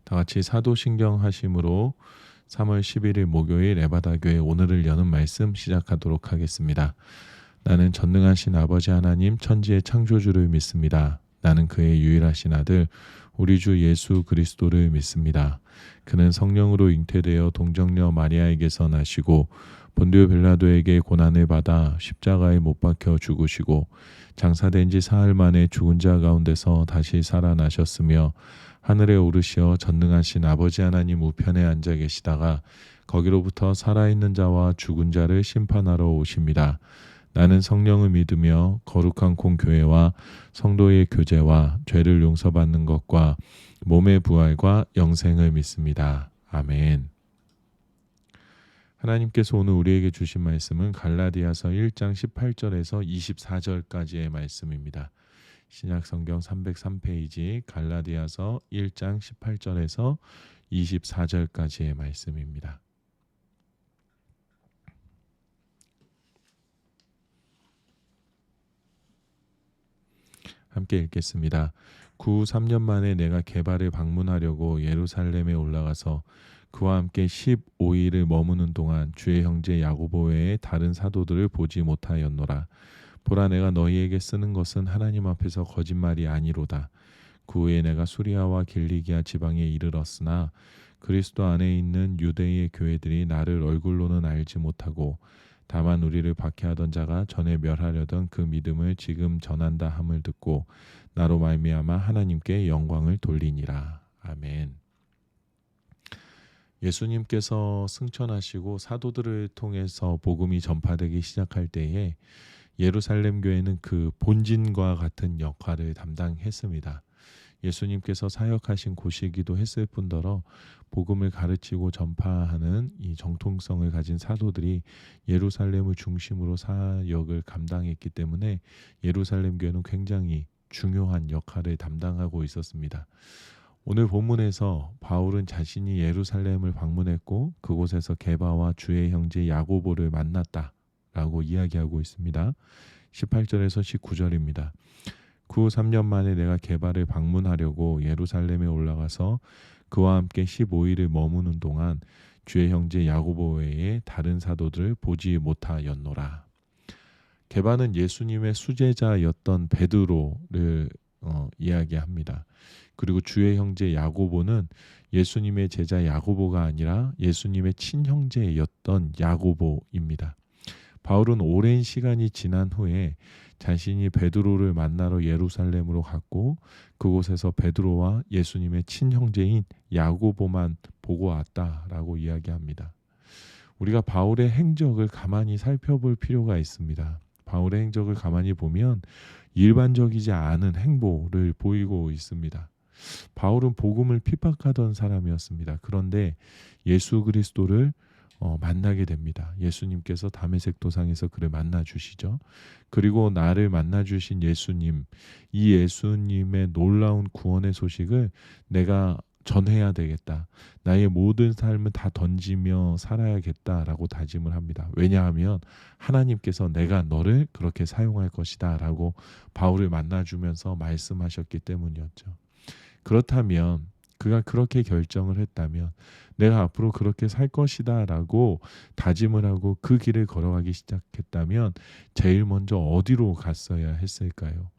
다 같이 사도신경 하심으로 3월 11일 목요일 에바다교회 오늘을 여는 말씀 시작하도록 하겠습니다. 나는 전능하신 아버지 하나님 천지의 창조주를 믿습니다. 나는 그의 유일하신 아들 우리 주 예수 그리스도를 믿습니다. 그는 성령으로 잉태되어 동정녀 마리아에게서 나시고 본디오 빌라도에게 고난을 받아 십자가에 못 박혀 죽으시고 장사된 지 사흘 만에 죽은 자 가운데서 다시 살아나셨으며 하늘에 오르시어 전능하신 아버지 하나님 우편에 앉아 계시다가 거기로부터 살아있는 자와 죽은 자를 심판하러 오십니다. 나는 성령을 믿으며 거룩한 공교회와 성도의 교제와 죄를 용서받는 것과 몸의 부활과 영생을 믿습니다. 아멘. 하나님께서 오늘 우리에게 주신 말씀은 갈라디아서 1장 18절에서 24절까지의 말씀입니다. 신약성경 303페이지 갈라디아서 1장 18절에서 24절까지의 말씀입니다. 함께 읽겠습니다. 구 3년 만에 내가 게바를 방문하려고 예루살렘에 올라가서 그와 함께 15일을 머무는 동안 주의 형제 야고보 외에 다른 사도들을 보지 못하였노라. 보라, 내가 너희에게 쓰는 것은 하나님 앞에서 거짓말이 아니로다. 그 후에 내가 수리아와 길리기아 지방에 이르렀으나 그리스도 안에 있는 유대의 교회들이 나를 얼굴로는 알지 못하고 다만 우리를 박해하던 자가 전에 멸하려던 그 믿음을 지금 전한다 함을 듣고 나로 말미암아 하나님께 영광을 돌리니라. 아멘. 예수님께서 승천하시고 사도들을 통해서 복음이 전파되기 시작할 때에 예루살렘 교회는 그 본진과 같은 역할을 담당했습니다. 예수님께서 사역하신 곳이기도 했을 뿐더러 복음을 가르치고 전파하는 이 정통성을 가진 사도들이 예루살렘을 중심으로 사역을 감당했기 때문에 예루살렘 교회는 굉장히 중요한 역할을 담당하고 있었습니다. 오늘 본문에서 바울은 자신이 예루살렘을 방문했고 그곳에서 게바와 주의 형제 야고보를 만났다라고 이야기하고 있습니다. 18절에서 19절입니다. 그 3년 만에 내가 게바를 방문하려고 예루살렘에 올라가서 그와 함께 15일을 머무는 동안 주의 형제 야고보 외에 다른 사도들을 보지 못하였노라. 게바는 예수님의 수제자였던 베드로를 이야기합니다. 그리고 주의 형제 야고보는 예수님의 제자 야고보가 아니라 예수님의 친형제였던 야고보입니다. 바울은 오랜 시간이 지난 후에 자신이 베드로를 만나러 예루살렘으로 갔고 그곳에서 베드로와 예수님의 친형제인 야고보만 보고 왔다라고 이야기합니다. 우리가 바울의 행적을 가만히 살펴볼 필요가 있습니다. 바울의 행적을 가만히 보면 일반적이지 않은 행보를 보이고 있습니다. 바울은 복음을 핍박하던 사람이었습니다. 그런데 예수 그리스도를 만나게 됩니다. 예수님께서 다메섹 도상에서 그를 만나 주시죠. 그리고 나를 만나 주신 예수님, 이 예수님의 놀라운 구원의 소식을 내가 전해야 되겠다. 나의 모든 삶을 다 던지며 살아야겠다라고 다짐을 합니다. 왜냐하면 하나님께서 내가 너를 그렇게 사용할 것이다 라고 바울을 만나주면서 말씀하셨기 때문이었죠. 그렇다면 그가 그렇게 결정을 했다면 내가 앞으로 그렇게 살 것이다 라고 다짐을 하고 그 길을 걸어가기 시작했다면 제일 먼저 어디로 갔어야 했을까요?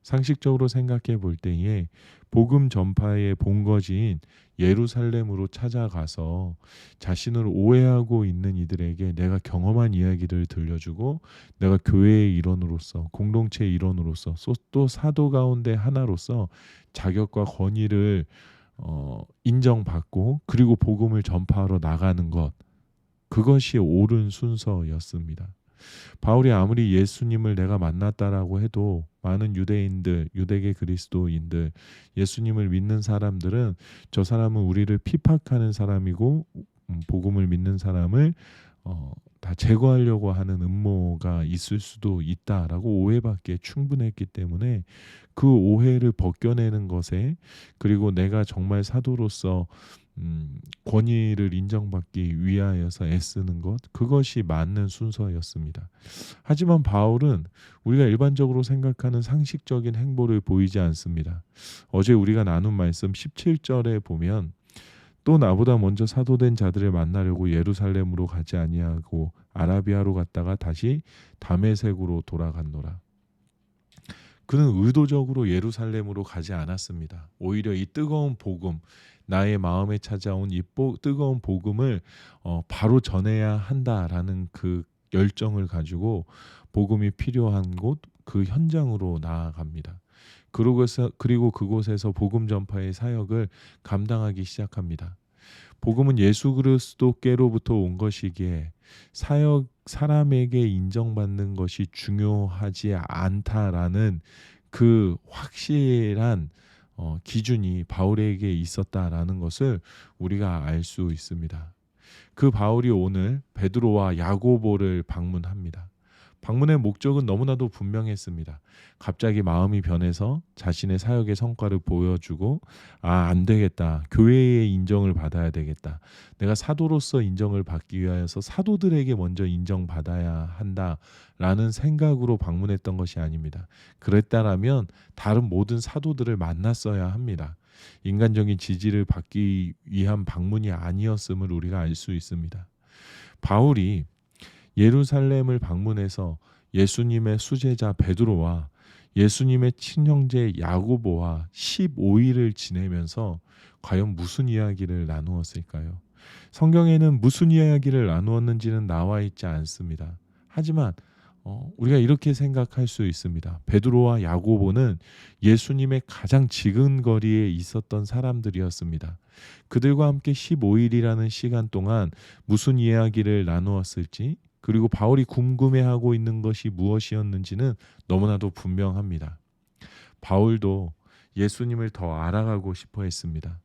상식적으로 생각해 볼 때에 복음 전파의 본거지인 예루살렘으로 찾아가서 자신을 오해하고 있는 이들에게 내가 경험한 이야기를 들려주고 내가 교회의 일원으로서 공동체의 일원으로서 또 사도 가운데 하나로서 자격과 권위를 인정받고 그리고 복음을 전파하러 나가는 것, 그것이 옳은 순서였습니다. 바울이 아무리 예수님을 내가 만났다라고 해도 많은 유대인들, 유대계 그리스도인들, 예수님을 믿는 사람들은 저 사람은 우리를 피박하는 사람이고 복음을 믿는 사람을 다 제거하려고 하는 음모가 있을 수도 있다라고 오해받기에 충분했기 때문에 그 오해를 벗겨내는 것에 그리고 내가 정말 사도로서 권위를 인정받기 위하여서 애쓰는 것, 그것이 맞는 순서였습니다. 하지만 바울은 우리가 일반적으로 생각하는 상식적인 행보를 보이지 않습니다. 어제 우리가 나눈 말씀 17절에 보면 또 나보다 먼저 사도된 자들을 만나려고 예루살렘으로 가지 아니하고 아라비아로 갔다가 다시 다메섹으로 돌아갔노라. 그는 의도적으로 예루살렘으로 가지 않았습니다. 오히려 이 뜨거운 복음, 나의 마음에 찾아온 이 뜨거운 복음을 바로 전해야 한다라는 그 열정을 가지고 복음이 필요한 곳, 그 현장으로 나아갑니다. 그리고 그곳에서 복음 전파의 사역을 감당하기 시작합니다. 복음은 예수 그리스도께로부터 온 것이기에 사람에게 인정받는 것이 중요하지 않다라는 그 확실한 기준이 바울에게 있었다라는 것을 우리가 알 수 있습니다. 그 바울이 오늘 베드로와 야고보를 방문합니다. 방문의 목적은 너무나도 분명했습니다. 갑자기 마음이 변해서 자신의 사역의 성과를 보여주고 안 되겠다. 교회의 인정을 받아야 되겠다. 내가 사도로서 인정을 받기 위하여서 사도들에게 먼저 인정받아야 한다라는 생각으로 방문했던 것이 아닙니다. 그랬다라면 다른 모든 사도들을 만났어야 합니다. 인간적인 지지를 받기 위한 방문이 아니었음을 우리가 알 수 있습니다. 바울이 예루살렘을 방문해서 예수님의 수제자 베드로와 예수님의 친형제 야고보와 15일을 지내면서 과연 무슨 이야기를 나누었을까요? 성경에는 무슨 이야기를 나누었는지는 나와 있지 않습니다. 하지만 우리가 이렇게 생각할 수 있습니다. 베드로와 야고보는 예수님의 가장 지근거리에 있었던 사람들이었습니다. 그들과 함께 15일이라는 시간 동안 무슨 이야기를 나누었을지, 그리고 바울이 궁금해하고 있는 것이 무엇이었는지는 너무나도 분명합니다. 바울도 예수님을 더 알아가고 싶어 했습니다.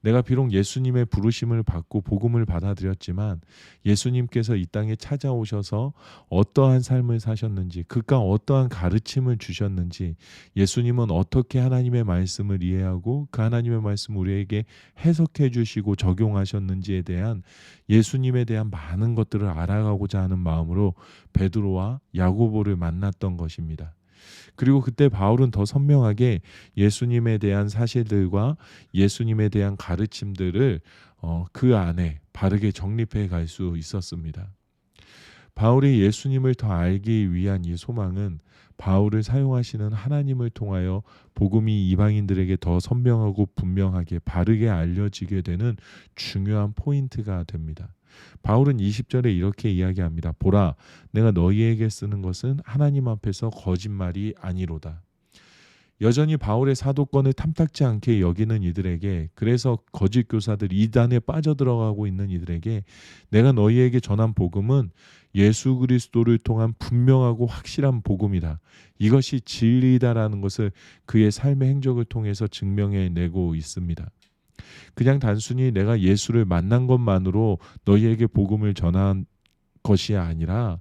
내가 비록 예수님의 부르심을 받고 복음을 받아들였지만 예수님께서 이 땅에 찾아오셔서 어떠한 삶을 사셨는지, 그가 어떠한 가르침을 주셨는지, 예수님은 어떻게 하나님의 말씀을 이해하고 그 하나님의 말씀을 우리에게 해석해 주시고 적용하셨는지에 대한 예수님에 대한 많은 것들을 알아가고자 하는 마음으로 베드로와 야고보를 만났던 것입니다. 그리고 그때 바울은 더 선명하게 예수님에 대한 사실들과 예수님에 대한 가르침들을 그 안에 바르게 정립해 갈 수 있었습니다. 바울이 예수님을 더 알기 위한 이 소망은 바울을 사용하시는 하나님을 통하여 복음이 이방인들에게 더 선명하고 분명하게 바르게 알려지게 되는 중요한 포인트가 됩니다. 바울은 20절에 이렇게 이야기합니다. 보라, 내가 너희에게 쓰는 것은 하나님 앞에서 거짓말이 아니로다. 여전히 바울의 사도권을 탐탁지 않게 여기는 이들에게, 그래서 거짓 교사들 이단에 빠져들어가고 있는 이들에게 내가 너희에게 전한 복음은 예수 그리스도를 통한 분명하고 확실한 복음이다. 이것이 진리이다라는 것을 그의 삶의 행적을 통해서 증명해내고 있습니다. 그냥 단순히 내가 예수를 만난 것만으로 너희에게 복음을 전한 것이 아니라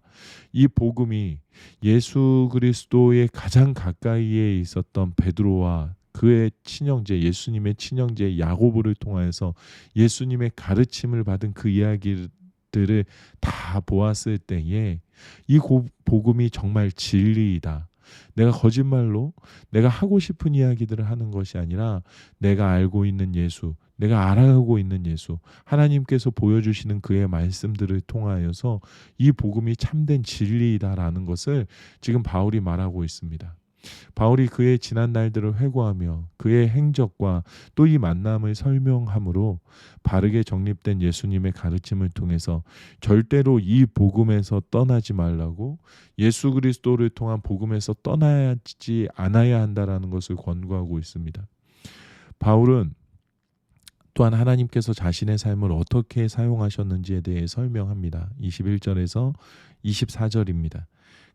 이 복음이 예수 그리스도의 가장 가까이에 있었던 베드로와 그의 친형제, 예수님의 친형제 야고보를 통하여서 예수님의 가르침을 받은 그 이야기들을 다 보았을 때에 이 복음이 정말 진리이다. 내가 거짓말로 내가 하고 싶은 이야기들을 하는 것이 아니라 내가 알고 있는 예수, 내가 알아가고 있는 예수, 하나님께서 보여주시는 그의 말씀들을 통하여서 이 복음이 참된 진리이다라는 것을 지금 바울이 말하고 있습니다. 바울이 그의 지난 날들을 회고하며 그의 행적과 또 이 만남을 설명함으로 바르게 정립된 예수님의 가르침을 통해서 절대로 이 복음에서 떠나지 말라고, 예수 그리스도를 통한 복음에서 떠나지 않아야 한다라는 것을 권고하고 있습니다. 바울은 또한 하나님께서 자신의 삶을 어떻게 사용하셨는지에 대해 설명합니다. 21절에서 24절입니다.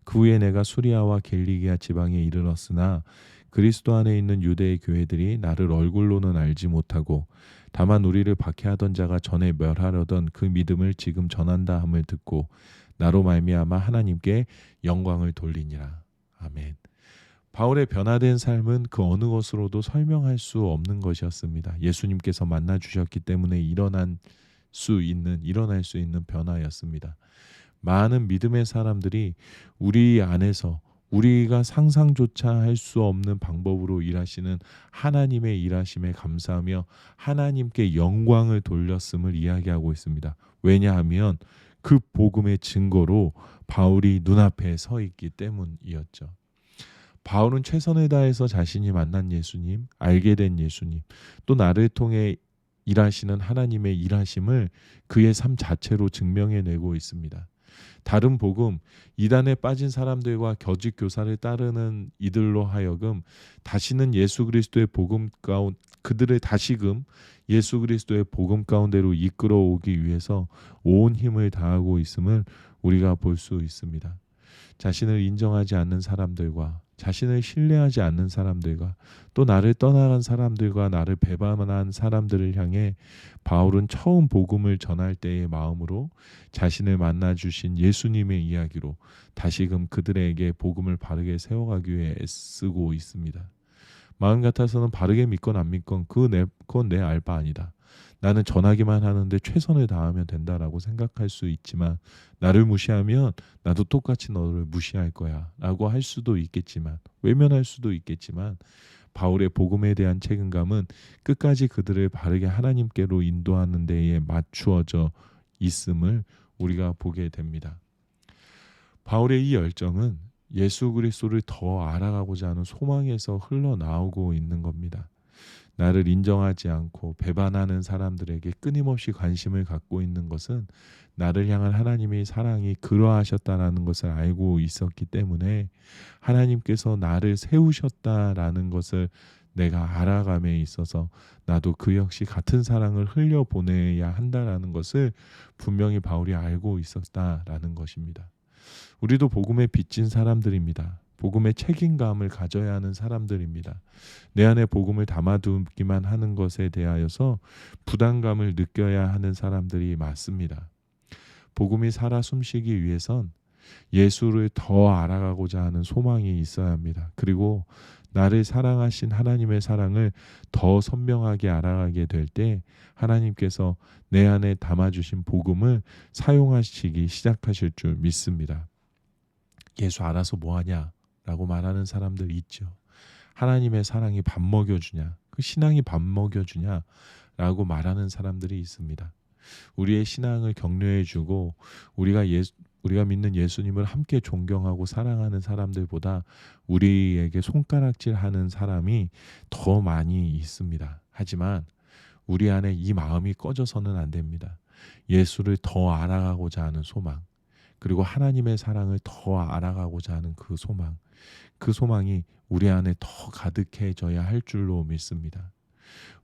그 후에 내가 수리아와 겔리기아 지방에 이르렀으나 그리스도 안에 있는 유대의 교회들이 나를 얼굴로는 알지 못하고 다만 우리를 박해하던 자가 전에 멸하려던 그 믿음을 지금 전한다 함을 듣고 나로 말미암아 하나님께 영광을 돌리니라. 아멘. 바울의 변화된 삶은 그 어느 것으로도 설명할 수 없는 것이었습니다. 예수님께서 만나 주셨기 때문에 일어날 수 있는 변화였습니다. 많은 믿음의 사람들이 우리 안에서 우리가 상상조차 할 수 없는 방법으로 일하시는 하나님의 일하심에 감사하며 하나님께 영광을 돌렸음을 이야기하고 있습니다. 왜냐하면 그 복음의 증거로 바울이 눈앞에 서 있기 때문이었죠. 바울은 최선을 다해서 자신이 만난 예수님, 알게 된 예수님, 또 나를 통해 일하시는 하나님의 일하심을 그의 삶 자체로 증명해내고 있습니다. 다른 복음, 이단에 빠진 사람들과 거짓 교사를 따르는 이들로 하여금 다시는 예수 그리스도의 복음 가운데 그들을 다시금 예수 그리스도의 복음 가운데로 이끌어오기 위해서 온 힘을 다하고 있음을 우리가 볼 수 있습니다. 자신을 인정하지 않는 사람들과 자신을 신뢰하지 않는 사람들과 또 나를 떠나간 사람들과 나를 배반한 사람들을 향해 바울은 처음 복음을 전할 때의 마음으로 자신을 만나 주신 예수님의 이야기로 다시금 그들에게 복음을 바르게 세워가기 위해 애쓰고 있습니다. 마음 같아서는 바르게 믿건 안 믿건 그건 내 알 바 아니다. 나는 전하기만 하는데 최선을 다하면 된다라고 생각할 수 있지만 나를 무시하면 나도 똑같이 너를 무시할 거야 라고 할 수도 있겠지만 외면할 수도 있겠지만 바울의 복음에 대한 책임감은 끝까지 그들을 바르게 하나님께로 인도하는 데에 맞추어져 있음을 우리가 보게 됩니다. 바울의 이 열정은 예수 그리스도를 더 알아가고자 하는 소망에서 흘러나오고 있는 겁니다. 나를 인정하지 않고 배반하는 사람들에게 끊임없이 관심을 갖고 있는 것은 나를 향한 하나님의 사랑이 그러하셨다라는 것을 알고 있었기 때문에 하나님께서 나를 세우셨다라는 것을 내가 알아감에 있어서 나도 그 역시 같은 사랑을 흘려보내야 한다라는 것을 분명히 바울이 알고 있었다라는 것입니다. 우리도 복음에 빚진 사람들입니다. 복음의 책임감을 가져야 하는 사람들입니다. 내 안에 복음을 담아두기만 하는 것에 대하여서 부담감을 느껴야 하는 사람들이 많습니다. 복음이 살아 숨쉬기 위해선 예수를 더 알아가고자 하는 소망이 있어야 합니다. 그리고 나를 사랑하신 하나님의 사랑을 더 선명하게 알아가게 될 때 하나님께서 내 안에 담아주신 복음을 사용하시기 시작하실 줄 믿습니다. 예수 알아서 뭐하냐? 라고 말하는 사람들 있죠. 하나님의 사랑이 밥 먹여주냐? 그 신앙이 밥 먹여주냐? 라고 말하는 사람들이 있습니다. 우리의 신앙을 격려해주고 우리가 믿는 예수님을 함께 존경하고 사랑하는 사람들보다 우리에게 손가락질하는 사람이 더 많이 있습니다. 하지만 우리 안에 이 마음이 꺼져서는 안 됩니다. 예수를 더 알아가고자 하는 소망, 그리고 하나님의 사랑을 더 알아가고자 하는 그 소망, 그 소망이 우리 안에 더 가득해져야 할 줄로 믿습니다.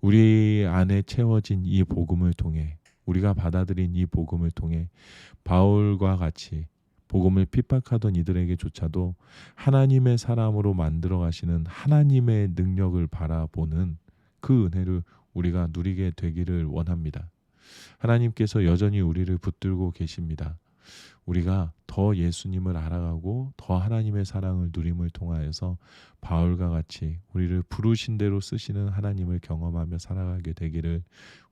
우리 안에 채워진 이 복음을 통해, 우리가 받아들인 이 복음을 통해 바울과 같이 복음을 핍박하던 이들에게조차도 하나님의 사람으로 만들어 가시는 하나님의 능력을 바라보는 그 은혜를 우리가 누리게 되기를 원합니다. 하나님께서 여전히 우리를 붙들고 계십니다. 우리가 더 예수님을 알아가고 더 하나님의 사랑을 누림을 통하여서 바울과 같이 우리를 부르신 대로 쓰시는 하나님을 경험하며 살아가게 되기를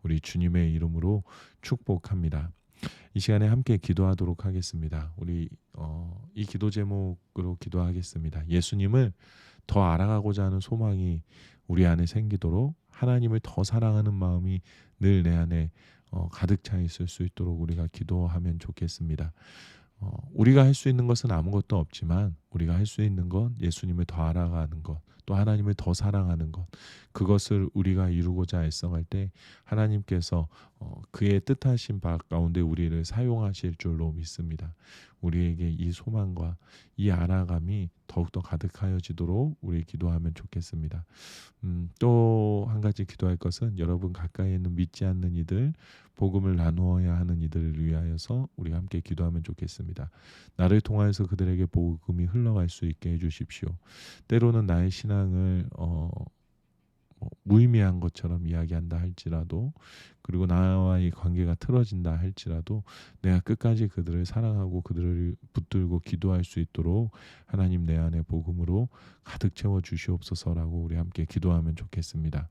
우리 주님의 이름으로 축복합니다. 이 시간에 함께 기도하도록 하겠습니다. 우리 이 기도 제목으로 기도하겠습니다. 예수님을 더 알아가고자 하는 소망이 우리 안에 생기도록 하나님을 더 사랑하는 마음이 늘 내 안에 가득 차 있을 수 있도록 우리가 기도하면 좋겠습니다. 우리가 할 수 있는 것은 아무것도 없지만 우리가 할 수 있는 건 예수님을 더 알아가는 것, 또 하나님을 더 사랑하는 것, 그것을 우리가 이루고자 애써갈 때 하나님께서 그의 뜻하신 바 가운데 우리를 사용하실 줄로 믿습니다. 우리에게 이 소망과 이 알아감이 더욱더 가득하여지도록 우리 기도하면 좋겠습니다. 또 한 가지 기도할 것은 여러분 가까이 있는 믿지 않는 이들, 복음을 나누어야 하는 이들을 위하여서 우리 함께 기도하면 좋겠습니다. 나를 통하여서 그들에게 복음이 흘러갈 수 있게 해주십시오. 때로는 나의 신앙을 무의미한 것처럼 이야기한다 할지라도, 그리고 나와의 관계가 틀어진다 할지라도 내가 끝까지 그들을 사랑하고 그들을 붙들고 기도할 수 있도록 하나님 내 안에 복음으로 가득 채워 주시옵소서라고 우리 함께 기도하면 좋겠습니다.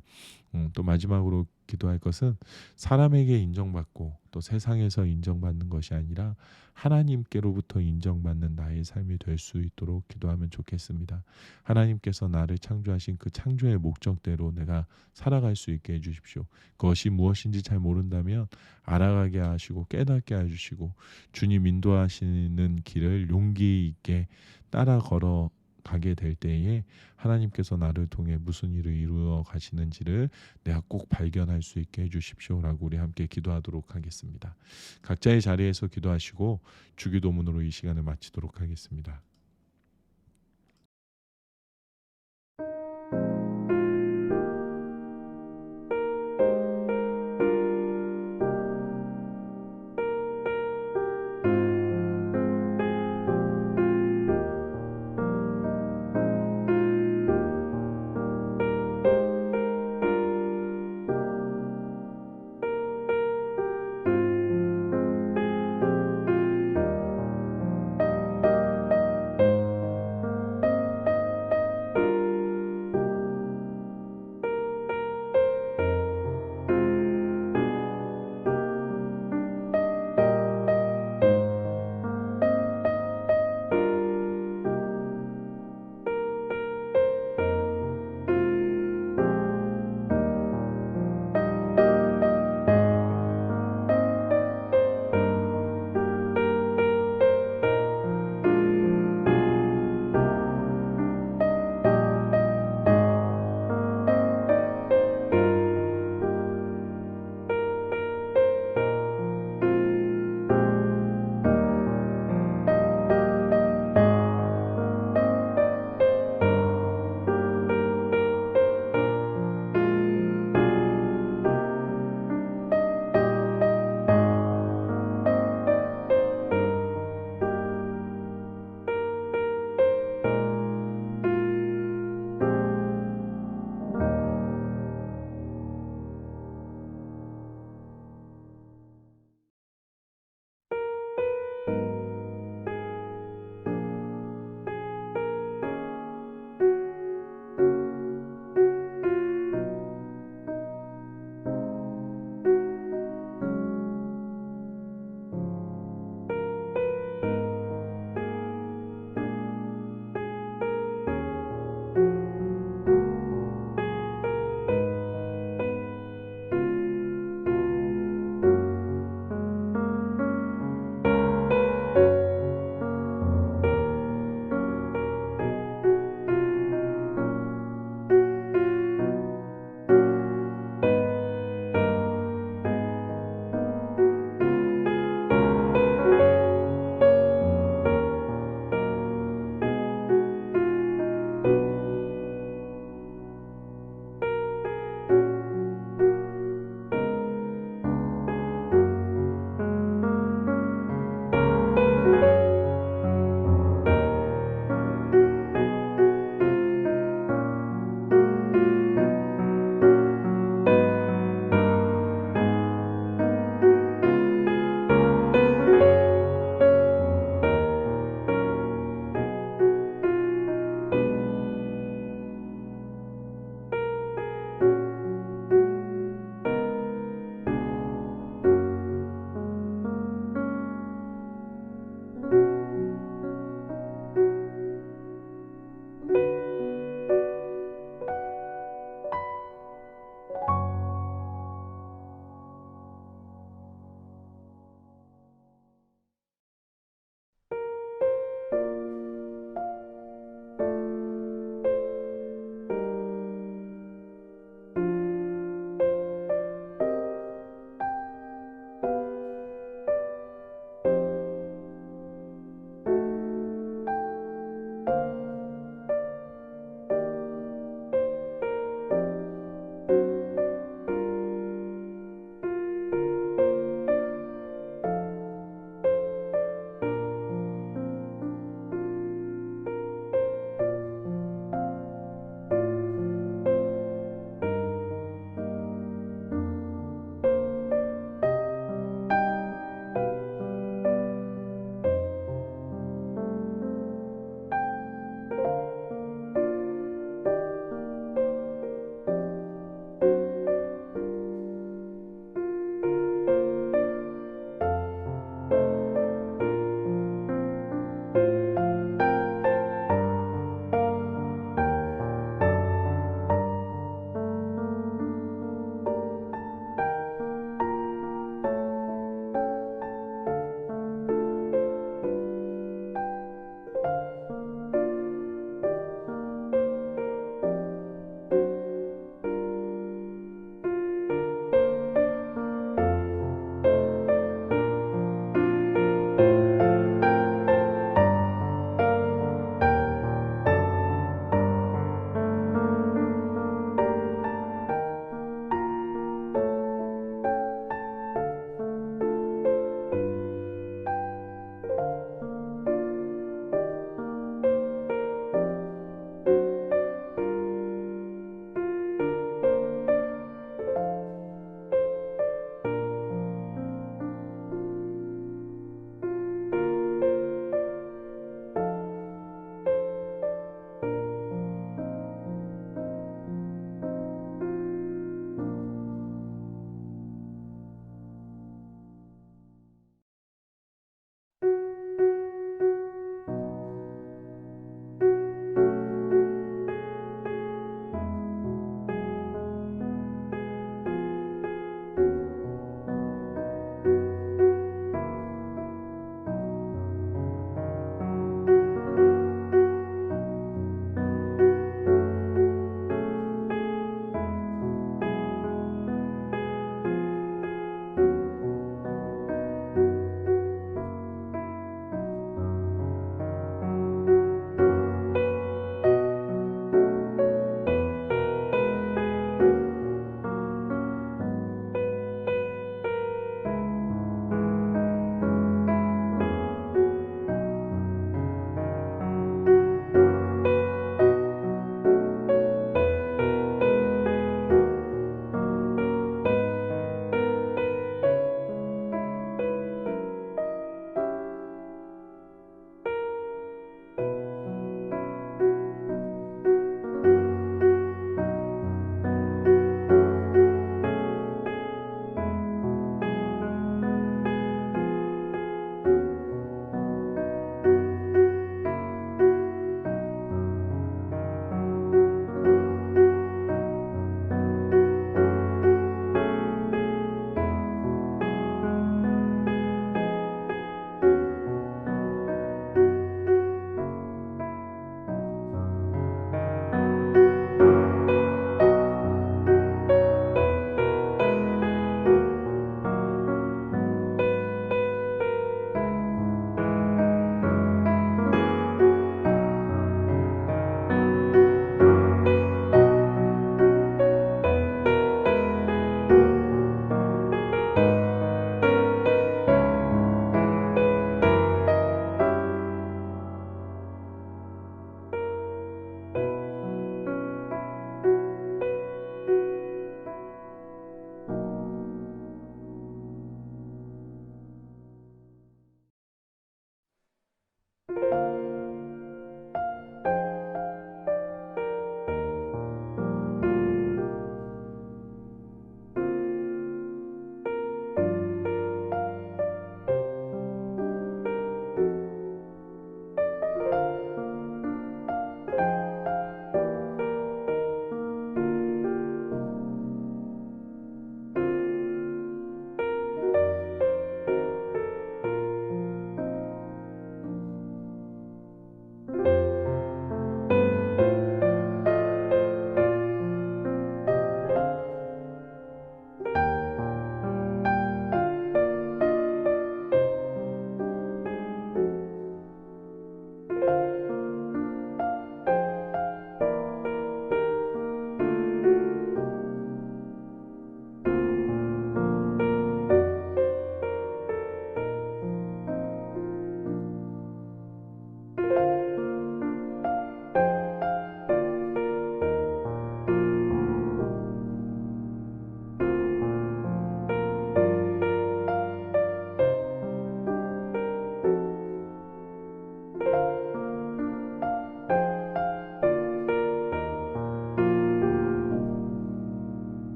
또 마지막으로 기도할 것은 사람에게 인정받고 또 세상에서 인정받는 것이 아니라 하나님께로부터 인정받는 나의 삶이 될 수 있도록 기도하면 좋겠습니다. 하나님께서 나를 창조하신 그 창조의 목적대로 내가 살아갈 수 있게 해주십시오. 그것이 무엇인지 잘 모른다면 알아가게 하시고 깨닫게 해주시고 주님 인도하시는 길을 용기 있게 따라 걸어 가게 될 때에 하나님께서 나를 통해 무슨 일을 이루어 가시는지를 내가 꼭 발견할 수 있게 해주십시오라고 우리 함께 기도하도록 하겠습니다. 각자의 자리에서 기도하시고 주기도문으로 이 시간을 마치도록 하겠습니다.